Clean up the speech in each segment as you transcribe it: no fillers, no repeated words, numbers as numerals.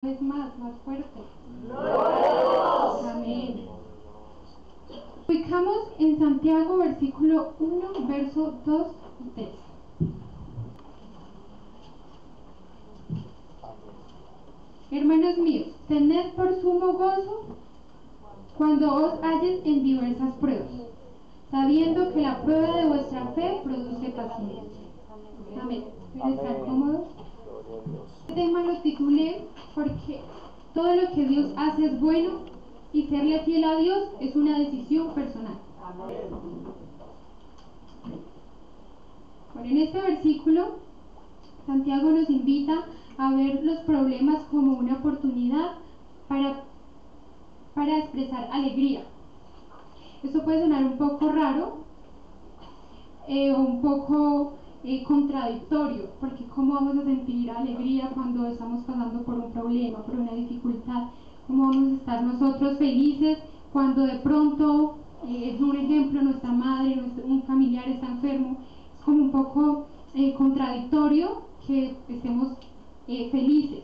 vez más fuerte. Amén. Ubicamos en Santiago, versículo 1, verso 2 y 3. Hermanos míos, tened por sumo gozo cuando os halles en diversas pruebas, sabiendo que la prueba de vuestra fe produce paciencia. Amén. ¿Pueden estar cómodos? Este tema lo titulé porque todo lo que Dios hace es bueno y serle fiel a Dios es una decisión personal. Bueno, en este versículo, Santiago nos invita a ver los problemas como una oportunidad para expresar alegría. Esto puede sonar un poco raro o un poco contradictorio, porque ¿cómo vamos a sentir alegría cuando estamos pasando por un problema, por una dificultad? ¿Cómo vamos a estar nosotros felices cuando de pronto, es un ejemplo, nuestra madre, un familiar está enfermo? Es como un poco contradictorio que estemos felices.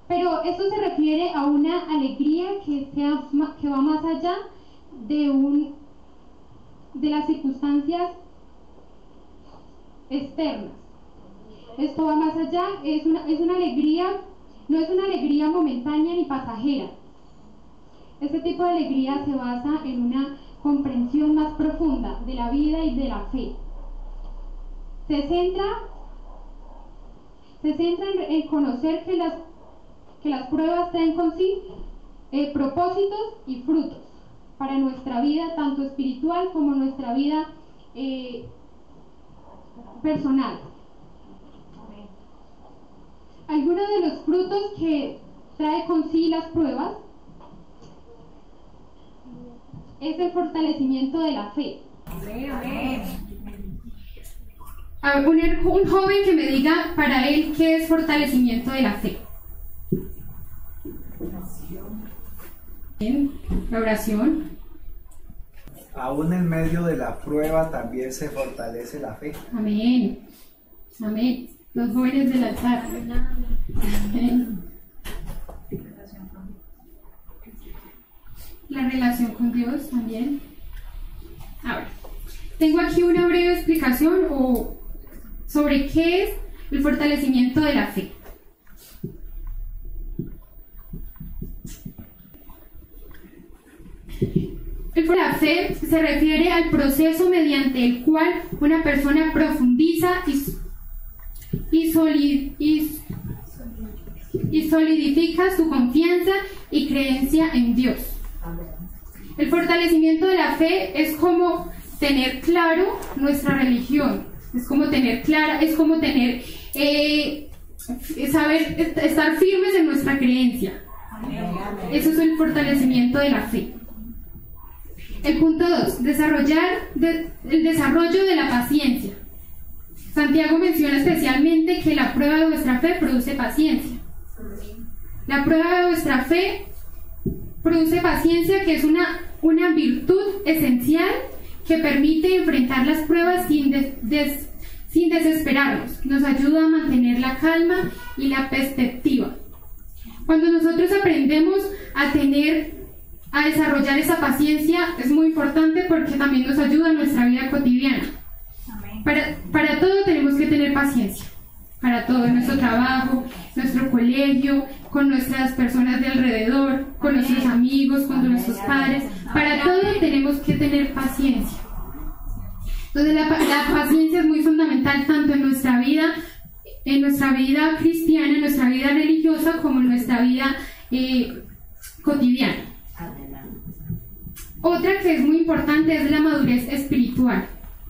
Pero esto se refiere a una alegría que va más allá de las circunstancias externas. Esto va más allá, es una alegría, no es una alegría momentánea ni pasajera. Este tipo de alegría se basa en una comprensión más profunda de la vida y de la fe. Se centra en conocer que las pruebas traen con sí propósitos y frutos para nuestra vida, tanto espiritual como nuestra vida personal. Algunos de los frutos que trae con sí las pruebas es el fortalecimiento de la fe. A poner un joven que me diga para él qué es fortalecimiento de la fe. Bien, la oración. Aún en medio de la prueba también se fortalece la fe. Amén. Amén. Los jóvenes del altar. Amén. La relación con Dios también. Ahora, tengo aquí una breve explicación sobre qué es el fortalecimiento de la fe. La fe se refiere al proceso mediante el cual una persona profundiza y solidifica su confianza y creencia en Dios. El fortalecimiento de la fe es como tener claro nuestra religión, es como tener saber estar firmes en nuestra creencia. Eso es el fortalecimiento de la fe. El punto 2, el desarrollo de la paciencia. Santiago menciona especialmente que la prueba de vuestra fe produce paciencia. La prueba de vuestra fe produce paciencia, que es una virtud esencial que permite enfrentar las pruebas sin desesperarnos. Nos ayuda a mantener la calma y la perspectiva. Cuando nosotros aprendemos a desarrollar esa paciencia, es muy importante porque también nos ayuda en nuestra vida cotidiana. Para todo tenemos que tener paciencia. Para todo, en nuestro trabajo, nuestro colegio, con nuestras personas de alrededor, con nuestros amigos, con nuestros padres. Para todo tenemos que tener paciencia. Entonces la paciencia es muy fundamental tanto en nuestra vida cristiana, en nuestra vida religiosa, como en nuestra vida cotidiana. Otra que es muy importante es la madurez espiritual.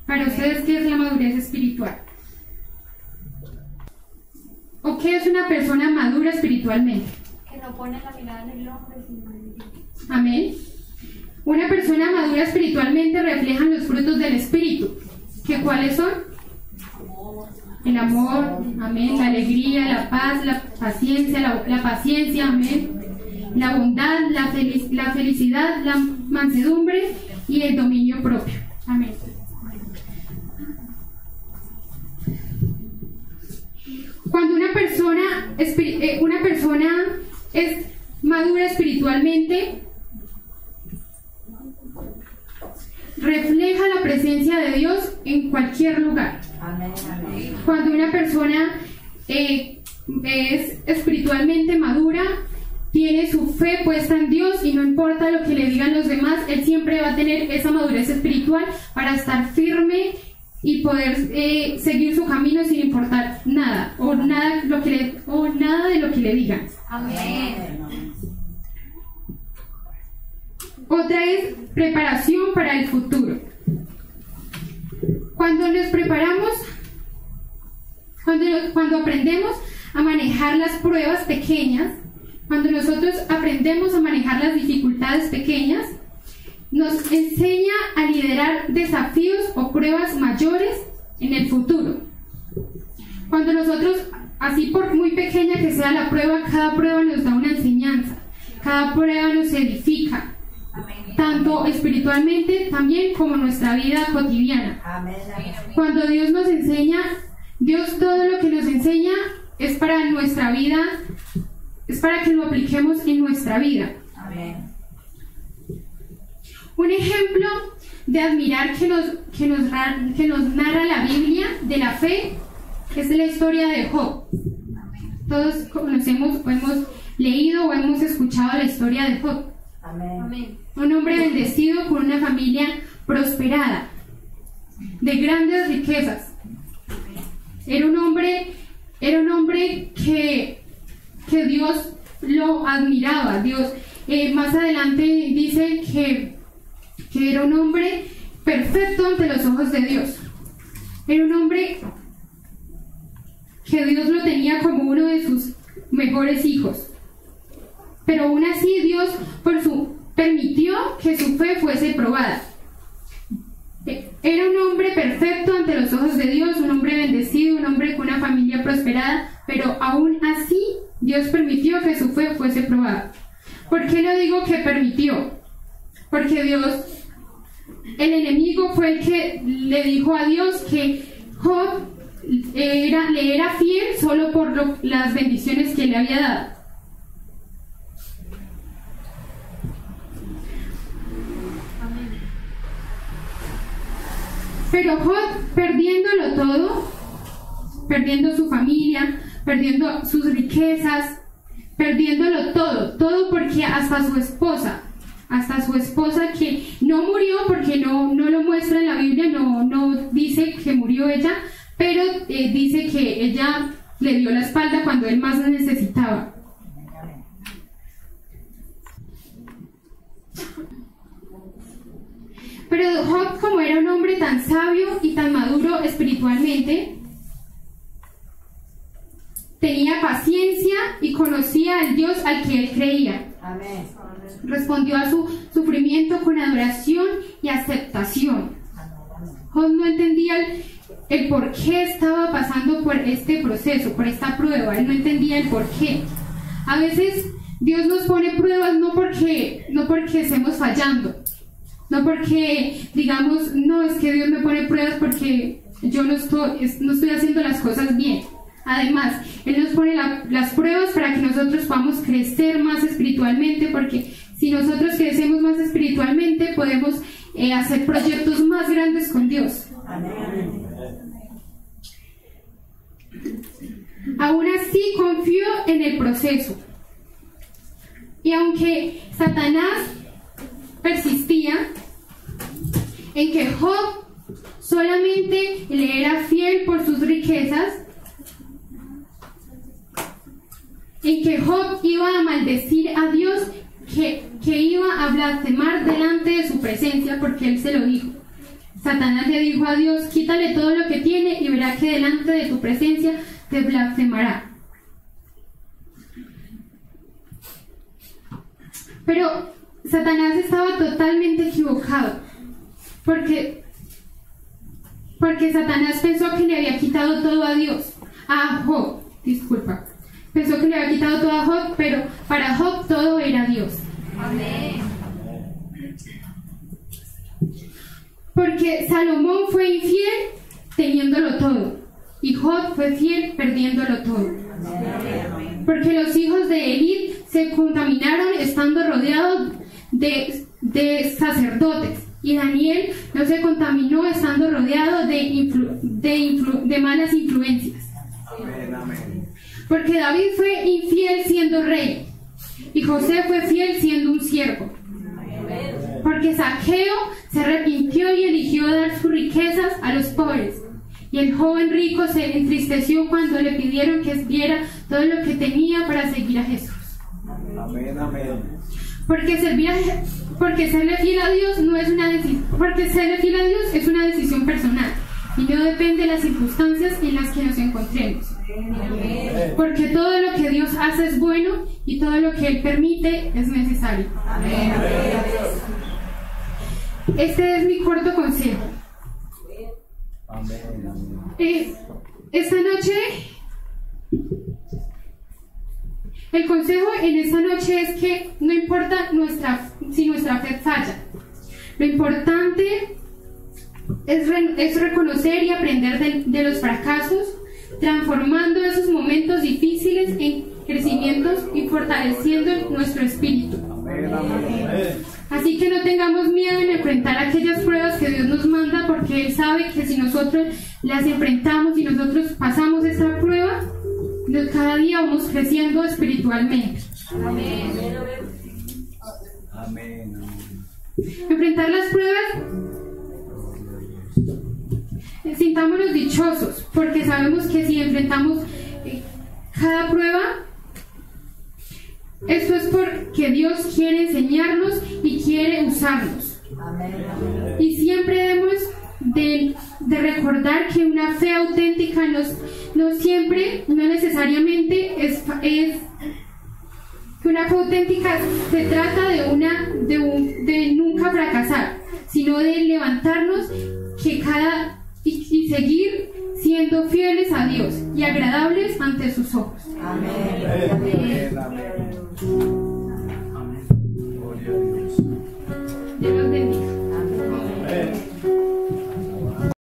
Para ustedes, ¿qué es la madurez espiritual? ¿O qué es una persona madura espiritualmente? Que no pone la mirada en el hombre, sino en Dios. Amén. Una persona madura espiritualmente refleja los frutos del Espíritu. ¿Qué cuáles son? El amor, amén, la alegría, la paz, la paciencia, la paciencia, amén, la bondad, la felicidad, la mansedumbre y el dominio propio. Amén. Cuando una persona es madura espiritualmente, refleja la presencia de Dios en cualquier lugar. Cuando una persona es espiritualmente madura, tiene su fe puesta en Dios y no importa lo que le digan los demás, él siempre va a tener esa madurez espiritual para estar firme y poder seguir su camino sin importar nada o nada de lo que le digan. Amén. Otra es preparación para el futuro. Cuando nos preparamos, cuando aprendemos a manejar las pruebas pequeñas, cuando nosotros aprendemos a manejar las dificultades pequeñas, nos enseña a liderar desafíos o pruebas mayores en el futuro. Cuando nosotros, así por muy pequeña que sea la prueba, cada prueba nos da una enseñanza, cada prueba nos edifica, tanto espiritualmente también como nuestra vida cotidiana. Cuando Dios nos enseña, Dios todo lo que nos enseña es para nuestra vida, es para que lo apliquemos en nuestra vida. Un ejemplo de admirar que nos narra la Biblia de la fe es la historia de Job. Todos conocemos o hemos leído o hemos escuchado la historia de Job. Amén. Un hombre bendecido con una familia prosperada, de grandes riquezas. Era un hombre que Dios lo admiraba. Dios más adelante dice que era un hombre perfecto ante los ojos de Dios. Era un hombre que Dios lo tenía como uno de sus mejores hijos. Pero aún así Dios permitió que su fe fuese probada. Era un hombre perfecto ante los ojos de Dios, un hombre bendecido, un hombre con una familia prosperada, pero aún así Dios permitió que su fe fuese probada. ¿Por qué lo digo que permitió? Porque el enemigo fue el que le dijo a Dios que Job le era fiel solo por las bendiciones que le había dado. Pero Job, perdiéndolo todo, perdiendo su familia, perdiendo sus riquezas, perdiéndolo todo porque hasta su esposa que no murió, porque no lo muestra en la Biblia, no dice que murió ella, pero dice que ella le dio la espalda cuando él más la necesitaba. Pero Job, como era un hombre tan sabio y tan maduro espiritualmente, tenía paciencia y conocía al Dios al que él creía. Amén. Respondió a su sufrimiento con adoración y aceptación. Job no entendía el por qué estaba pasando por este proceso, por esta prueba. Él no entendía el por qué. A veces Dios nos pone pruebas no porque estemos fallando, no porque digamos, no, es que Dios me pone pruebas porque yo no estoy haciendo las cosas bien. Además, Él nos pone las pruebas para que nosotros podamos crecer más espiritualmente, porque si nosotros crecemos más espiritualmente, podemos hacer proyectos más grandes con Dios. Amén. Aún así, confió en el proceso. Y aunque Satanás persistía en que Job solamente le era fiel por sus riquezas, en que Job iba a maldecir a Dios, que iba a blasfemar delante de su presencia, porque él se lo dijo. Satanás le dijo a Dios: quítale todo lo que tiene y verá que delante de tu presencia te blasfemará. Pero Satanás estaba totalmente equivocado, porque Satanás pensó que le había quitado todo a Dios, a Job, disculpa. Pensó que le había quitado todo a Job, pero para Job todo era Dios. Amén. Porque Salomón fue infiel teniéndolo todo, y Job fue fiel perdiéndolo todo. rodeado de sacerdotes. Y Daniel no se contaminó estando rodeado de malas influencias. Amén, amén. Porque David fue infiel siendo rey. Y José fue fiel siendo un siervo. Porque Zaqueo se arrepintió y eligió dar sus riquezas a los pobres. Y el joven rico se entristeció cuando le pidieron que diera todo lo que tenía para seguir a Jesús. Amén, amén. Porque serle fiel a Dios no es una decisión, porque serle fiel a Dios es una decisión personal y no depende de las circunstancias en las que nos encontremos. Porque todo lo que Dios hace es bueno y todo lo que Él permite es necesario. Amén. Este es mi corto consejo. Amén, amén. Esta noche, el consejo en esta noche es que no importa si nuestra fe falla. Lo importante es reconocer y aprender de los fracasos, transformando esos momentos difíciles en crecimientos y fortaleciendo nuestro espíritu. Amén, amén. Así que no tengamos miedo en enfrentar aquellas pruebas que Dios nos manda, porque Él sabe que si nosotros las enfrentamos y nosotros pasamos esta prueba, cada día vamos creciendo espiritualmente. Amén. Amén, amén. Enfrentar las pruebas, sintámonos dichosos, porque sabemos que si enfrentamos cada prueba, esto es porque Dios quiere enseñarnos y quiere usarnos. Y siempre debemos de recordar que una fe auténtica no necesariamente es que una fe auténtica se trata de nunca fracasar, sino de levantarnos y seguir siendo fieles a Dios y agradables ante sus ojos. Amén. Amén, amén.